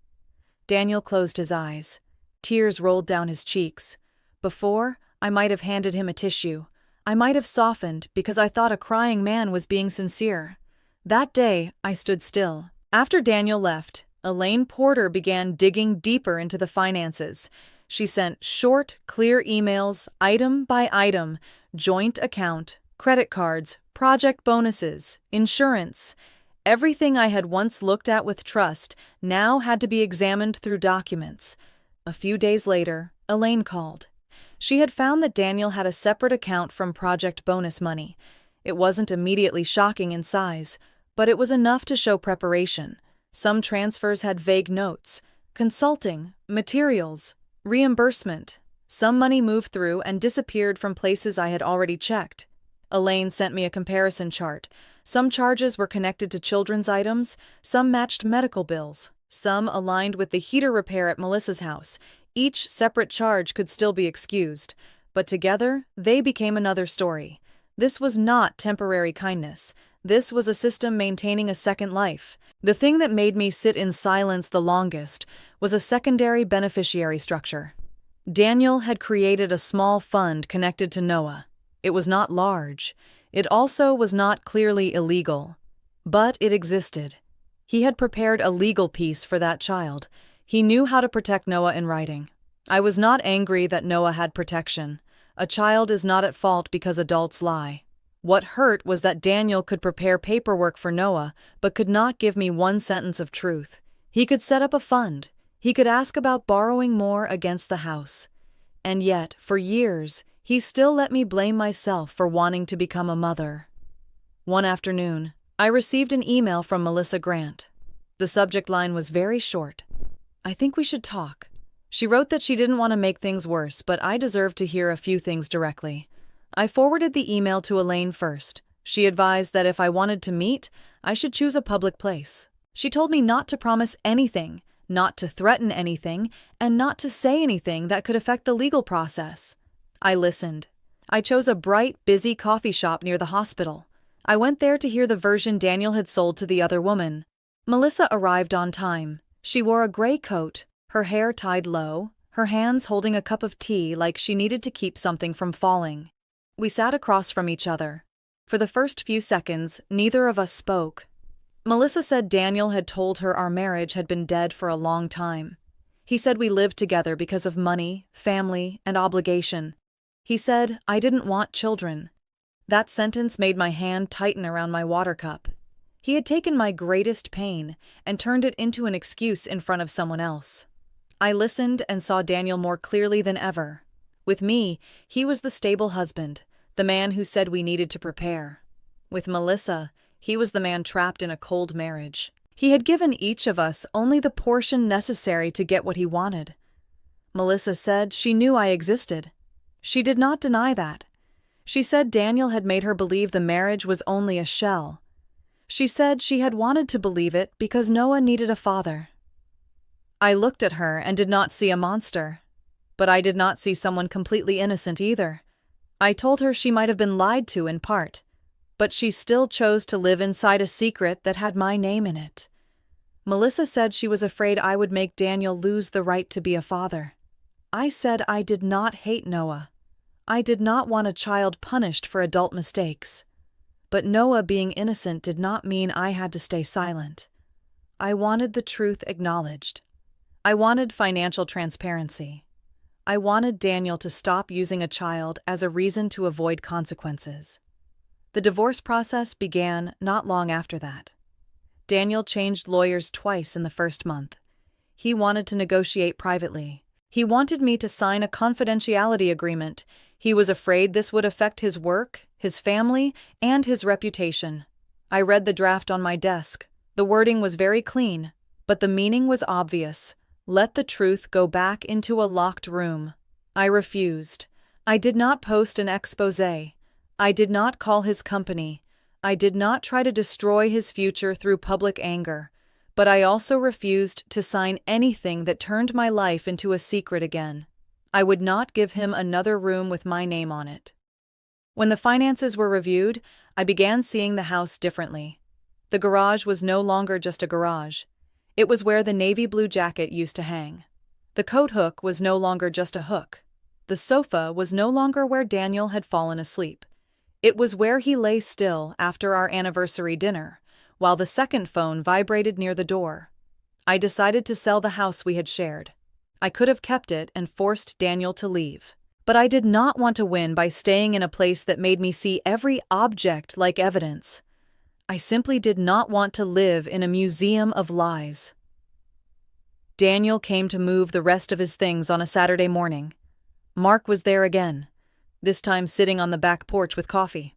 Daniel closed his eyes. Tears rolled down his cheeks. Before, I might have handed him a tissue. I might have softened because I thought a crying man was being sincere. That day, I stood still. After Daniel left, Elaine Porter began digging deeper into the finances. She sent short, clear emails, item by item, joint account, credit cards, project bonuses, insurance. Everything I had once looked at with trust now had to be examined through documents. A few days later, Elaine called. She had found that Daniel had a separate account from Project Bonus money. It wasn't immediately shocking in size, but it was enough to show preparation. Some transfers had vague notes: consulting, materials, reimbursement. Some money moved through and disappeared from places I had already checked. Elaine sent me a comparison chart. Some charges were connected to children's items, some matched medical bills, some aligned with the heater repair at Melissa's house. Each separate charge could still be excused, but together they became another story. This was not temporary kindness. This was a system maintaining a second life. The thing that made me sit in silence the longest was a secondary beneficiary structure. Daniel had created a small fund connected to Noah. It was not large. It also was not clearly illegal. But it existed. He had prepared a legal piece for that child. He knew how to protect Noah in writing. I was not angry that Noah had protection. A child is not at fault because adults lie. What hurt was that Daniel could prepare paperwork for Noah, but could not give me one sentence of truth. He could set up a fund. He could ask about borrowing more against the house. And yet, for years, he still let me blame myself for wanting to become a mother. One afternoon, I received an email from Melissa Grant. The subject line was very short. "I think we should talk." She wrote that she didn't want to make things worse, but I deserved to hear a few things directly. I forwarded the email to Elaine first. She advised that if I wanted to meet, I should choose a public place. She told me not to promise anything, not to threaten anything, and not to say anything that could affect the legal process. I listened. I chose a bright, busy coffee shop near the hospital. I went there to hear the version Daniel had sold to the other woman. Melissa arrived on time. She wore a gray coat, her hair tied low, her hands holding a cup of tea like she needed to keep something from falling. We sat across from each other. For the first few seconds, neither of us spoke. Melissa said Daniel had told her our marriage had been dead for a long time. He said we lived together because of money, family, and obligation. He said I didn't want children. That sentence made my hand tighten around my water cup. He had taken my greatest pain and turned it into an excuse in front of someone else. I listened and saw Daniel more clearly than ever. With me, he was the stable husband, the man who said we needed to prepare. With Melissa, he was the man trapped in a cold marriage. He had given each of us only the portion necessary to get what he wanted. Melissa said she knew I existed. She did not deny that. She said Daniel had made her believe the marriage was only a shell. She said she had wanted to believe it because Noah needed a father. I looked at her and did not see a monster. But I did not see someone completely innocent either. I told her she might have been lied to in part, but she still chose to live inside a secret that had my name in it. Melissa said she was afraid I would make Daniel lose the right to be a father. I said I did not hate Noah. I did not want a child punished for adult mistakes. But Noah being innocent did not mean I had to stay silent. I wanted the truth acknowledged. I wanted financial transparency. I wanted Daniel to stop using a child as a reason to avoid consequences. The divorce process began not long after that. Daniel changed lawyers twice in the first month. He wanted to negotiate privately. He wanted me to sign a confidentiality agreement. He was afraid this would affect his work, his family, and his reputation. I read the draft on my desk. The wording was very clean, but the meaning was obvious. Let the truth go back into a locked room. I refused. I did not post an exposé. I did not call his company. I did not try to destroy his future through public anger. But I also refused to sign anything that turned my life into a secret again. I would not give him another room with my name on it. When the finances were reviewed, I began seeing the house differently. The garage was no longer just a garage. It was where the navy blue jacket used to hang. The coat hook was no longer just a hook. The sofa was no longer where Daniel had fallen asleep. It was where he lay still after our anniversary dinner, while the second phone vibrated near the door. I decided to sell the house we had shared. I could have kept it and forced Daniel to leave. But I did not want to win by staying in a place that made me see every object like evidence. I simply did not want to live in a museum of lies. Daniel came to move the rest of his things on a Saturday morning. Mark was there again, this time sitting on the back porch with coffee.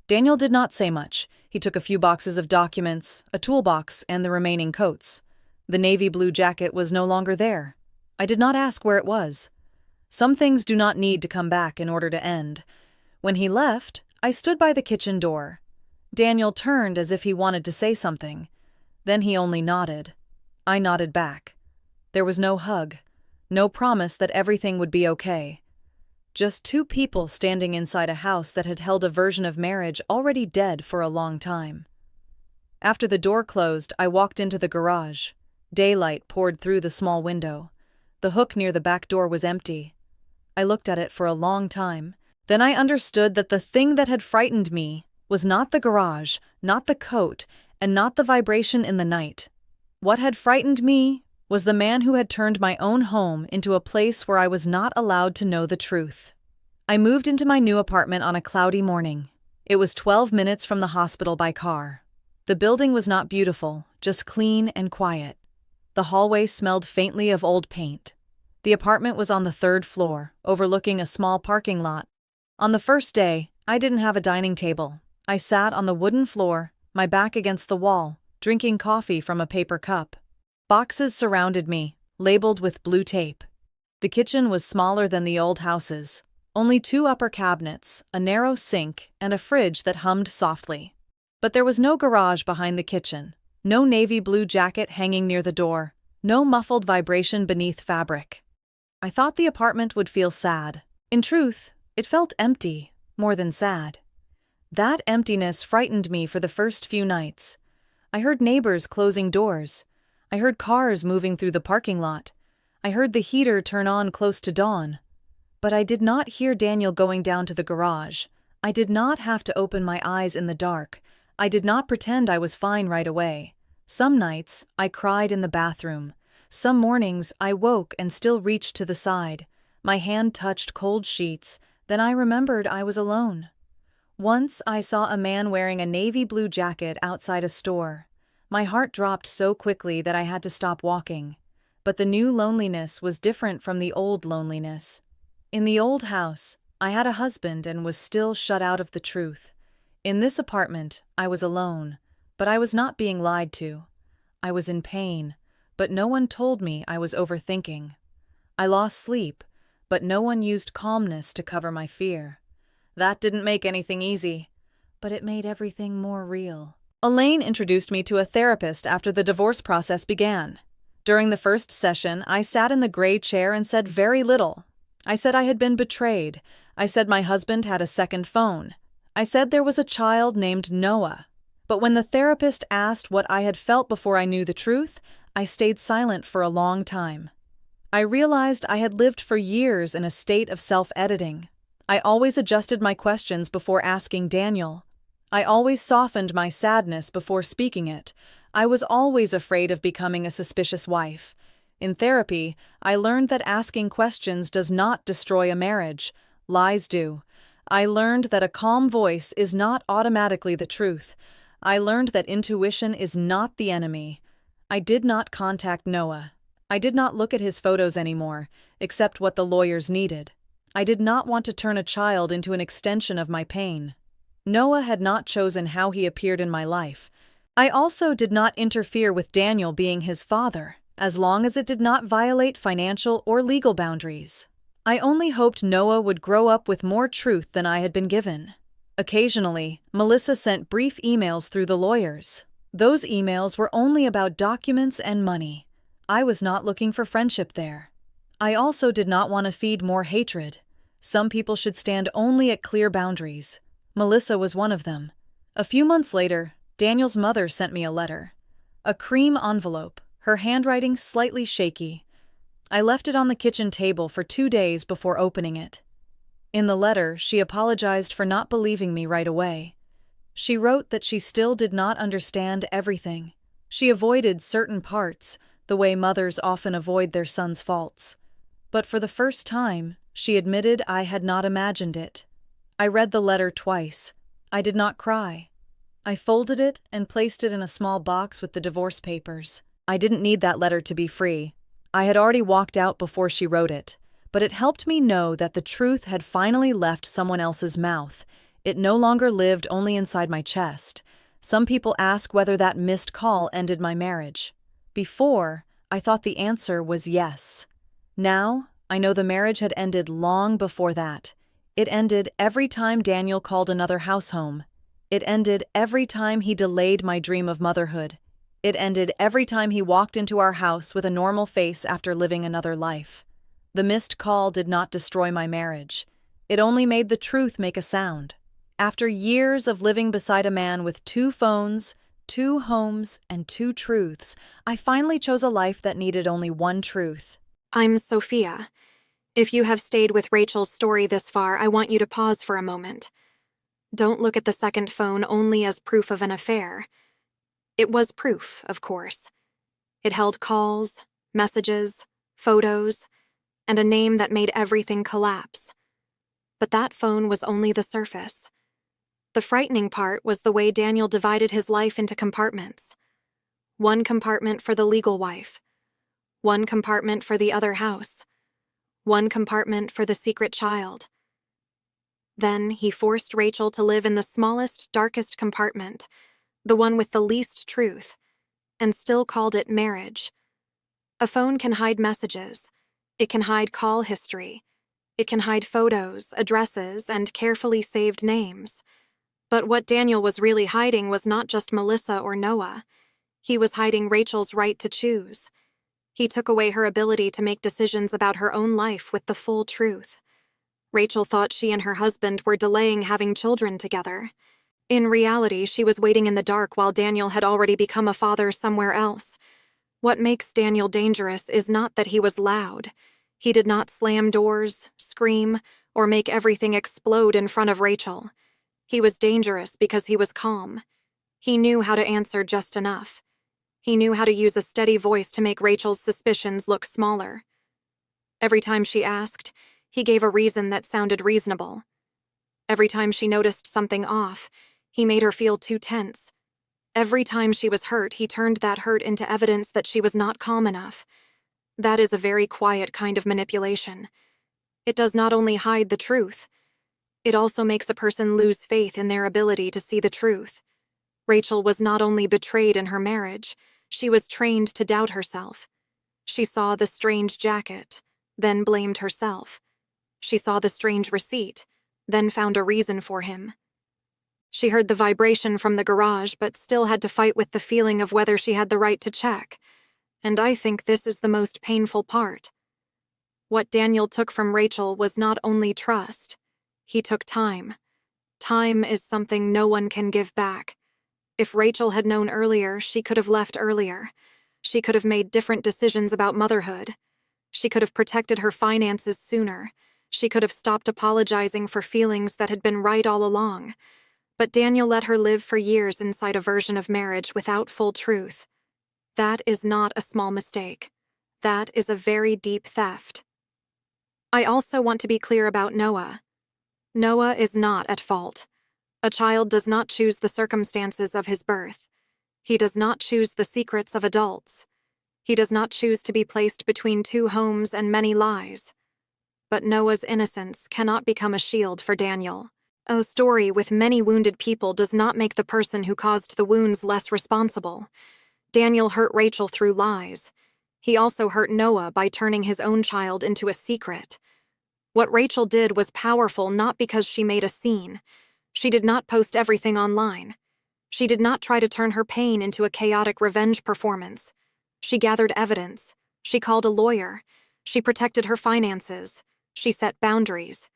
Daniel did not say much. He took a few boxes of documents, a toolbox, and the remaining coats. The navy blue jacket was no longer there. I did not ask where it was. Some things do not need to come back in order to end. When he left, I stood by the kitchen door. Daniel turned as if he wanted to say something. Then he only nodded. I nodded back. There was no hug, no promise that everything would be okay. Just two people standing inside a house that had held a version of marriage already dead for a long time. After the door closed, I walked into the garage. Daylight poured through the small window. The hook near the back door was empty. I looked at it for a long time. Then I understood that the thing that had frightened me was not the garage, not the coat, and not the vibration in the night. What had frightened me was the man who had turned my own home into a place where I was not allowed to know the truth. I moved into my new apartment on a cloudy morning. It was 12 minutes from the hospital by car. The building was not beautiful, just clean and quiet. The hallway smelled faintly of old paint. The apartment was on the 3rd floor, overlooking a small parking lot. On the first day, I didn't have a dining table. I sat on the wooden floor, my back against the wall, drinking coffee from a paper cup. Boxes surrounded me, labeled with blue tape. The kitchen was smaller than the old houses. Only 2 upper cabinets, a narrow sink, and a fridge that hummed softly. But there was no garage behind the kitchen, no navy blue jacket hanging near the door, no muffled vibration beneath fabric. I thought the apartment would feel sad. In truth, it felt empty, more than sad. That emptiness frightened me for the first few nights. I heard neighbors closing doors. I heard cars moving through the parking lot. I heard the heater turn on close to dawn. But I did not hear Daniel going down to the garage. I did not have to open my eyes in the dark. I did not pretend I was fine right away. Some nights, I cried in the bathroom. Some mornings, I woke and still reached to the side. My hand touched cold sheets. Then I remembered I was alone. Once I saw a man wearing a navy blue jacket outside a store. My heart dropped so quickly that I had to stop walking. But the new loneliness was different from the old loneliness. In the old house, I had a husband and was still shut out of the truth. In this apartment, I was alone, but I was not being lied to. I was in pain, but no one told me I was overthinking. I lost sleep, but no one used calmness to cover my fear. That didn't make anything easy, but it made everything more real. Elaine introduced me to a therapist after the divorce process began. During the first session, I sat in the gray chair and said very little. I said I had been betrayed. I said my husband had a second phone. I said there was a child named Noah. But when the therapist asked what I had felt before I knew the truth, I stayed silent for a long time. I realized I had lived for years in a state of self-editing. I always adjusted my questions before asking Daniel. I always softened my sadness before speaking it. I was always afraid of becoming a suspicious wife. In therapy, I learned that asking questions does not destroy a marriage. Lies do. I learned that a calm voice is not automatically the truth. I learned that intuition is not the enemy. I did not contact Noah. I did not look at his photos anymore, except what the lawyers needed. I did not want to turn a child into an extension of my pain. Noah had not chosen how he appeared in my life. I also did not interfere with Daniel being his father, as long as it did not violate financial or legal boundaries. I only hoped Noah would grow up with more truth than I had been given. Occasionally, Melissa sent brief emails through the lawyers. Those emails were only about documents and money. I was not looking for friendship there. I also did not want to feed more hatred. Some people should stand only at clear boundaries. Melissa was one of them. A few months later, Daniel's mother sent me a letter. A cream envelope, her handwriting slightly shaky. I left it on the kitchen table for 2 days before opening it. In the letter, she apologized for not believing me right away. She wrote that she still did not understand everything. She avoided certain parts, the way mothers often avoid their sons' faults. But for the first time, she admitted I had not imagined it. I read the letter twice. I did not cry. I folded it and placed it in a small box with the divorce papers. I didn't need that letter to be free. I had already walked out before she wrote it. but it helped me know that the truth had finally left someone else's mouth. It no longer lived only inside my chest. Some people ask whether that missed call ended my marriage. Before, I thought the answer was yes. Now, I know the marriage had ended long before that. It ended every time Daniel called another house home. It ended every time he delayed my dream of motherhood. It ended every time he walked into our house with a normal face after living another life. The missed call did not destroy my marriage. It only made the truth make a sound. After years of living beside a man with 2 phones, 2 homes, and 2 truths, I finally chose a life that needed only one truth. I'm Sophia. If you have stayed with Rachel's story this far, I want you to pause for a moment. Don't look at the second phone only as proof of an affair. It was proof, of course. It held calls, messages, photos, and a name that made everything collapse. But that phone was only the surface. The frightening part was the way Daniel divided his life into compartments. One compartment for the legal wife. One compartment for the other house. One compartment for the secret child. Then he forced Rachel to live in the smallest, darkest compartment, the one with the least truth, and still called it marriage. A phone can hide messages. It can hide call history. It can hide photos, addresses, and carefully saved names. But what Daniel was really hiding was not just Melissa or Noah. He was hiding Rachel's right to choose. He took away her ability to make decisions about her own life with the full truth. Rachel thought she and her husband were delaying having children together. In reality, she was waiting in the dark while Daniel had already become a father somewhere else. What makes Daniel dangerous is not that he was loud. He did not slam doors, scream, or make everything explode in front of Rachel. He was dangerous because he was calm. He knew how to answer just enough. He knew how to use a steady voice to make Rachel's suspicions look smaller. Every time she asked, he gave a reason that sounded reasonable. Every time she noticed something off, he made her feel too tense. Every time she was hurt, he turned that hurt into evidence that she was not calm enough. That is a very quiet kind of manipulation. It does not only hide the truth, it also makes a person lose faith in their ability to see the truth. Rachel was not only betrayed in her marriage, she was trained to doubt herself. She saw the strange jacket, then blamed herself. She saw the strange receipt, then found a reason for him. She heard the vibration from the garage, but still had to fight with the feeling of whether she had the right to check. And I think this is the most painful part. What Daniel took from Rachel was not only trust. He took time. Time is something no one can give back. If Rachel had known earlier, she could have left earlier. She could have made different decisions about motherhood. She could have protected her finances sooner. She could have stopped apologizing for feelings that had been right all along. But Daniel let her live for years inside a version of marriage without full truth. That is not a small mistake. That is a very deep theft. I also want to be clear about Noah. Noah is not at fault. A child does not choose the circumstances of his birth. He does not choose the secrets of adults. He does not choose to be placed between 2 homes and many lies. But Noah's innocence cannot become a shield for Daniel. A story with many wounded people does not make the person who caused the wounds less responsible. Daniel hurt Rachel through lies. He also hurt Noah by turning his own child into a secret. What Rachel did was powerful not because she made a scene. She did not post everything online. She did not try to turn her pain into a chaotic revenge performance. She gathered evidence. She called a lawyer. She protected her finances. She set boundaries.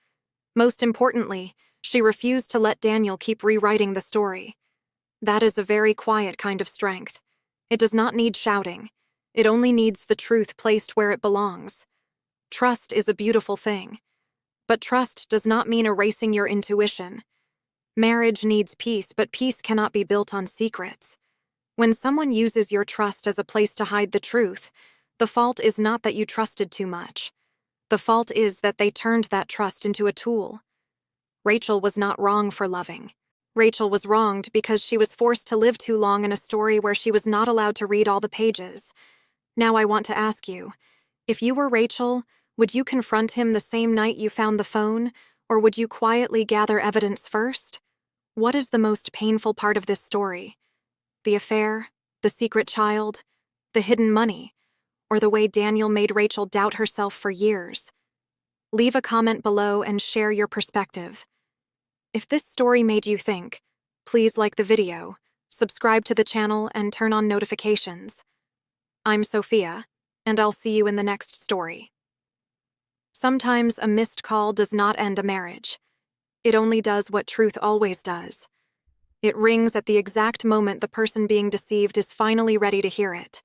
Most importantly, she refused to let Daniel keep rewriting the story. That is a very quiet kind of strength. It does not need shouting. It only needs the truth placed where it belongs. Trust is a beautiful thing. But trust does not mean erasing your intuition. Marriage needs peace, but peace cannot be built on secrets. When someone uses your trust as a place to hide the truth, the fault is not that you trusted too much. The fault is that they turned that trust into a tool. Rachel was not wrong for loving. Rachel was wronged because she was forced to live too long in a story where she was not allowed to read all the pages. Now I want to ask you, if you were Rachel, Would you confront him the same night you found the phone, or would you quietly gather evidence first? What is the most painful part of this story? The affair, the secret child, the hidden money, or the way Daniel made Rachel doubt herself for years? Leave a comment below and share your perspective. If this story made you think, please like the video, subscribe to the channel, and turn on notifications. I'm Sophia, and I'll see you in the next story. Sometimes a missed call does not end a marriage. It only does what truth always does. It rings at the exact moment the person being deceived is finally ready to hear it.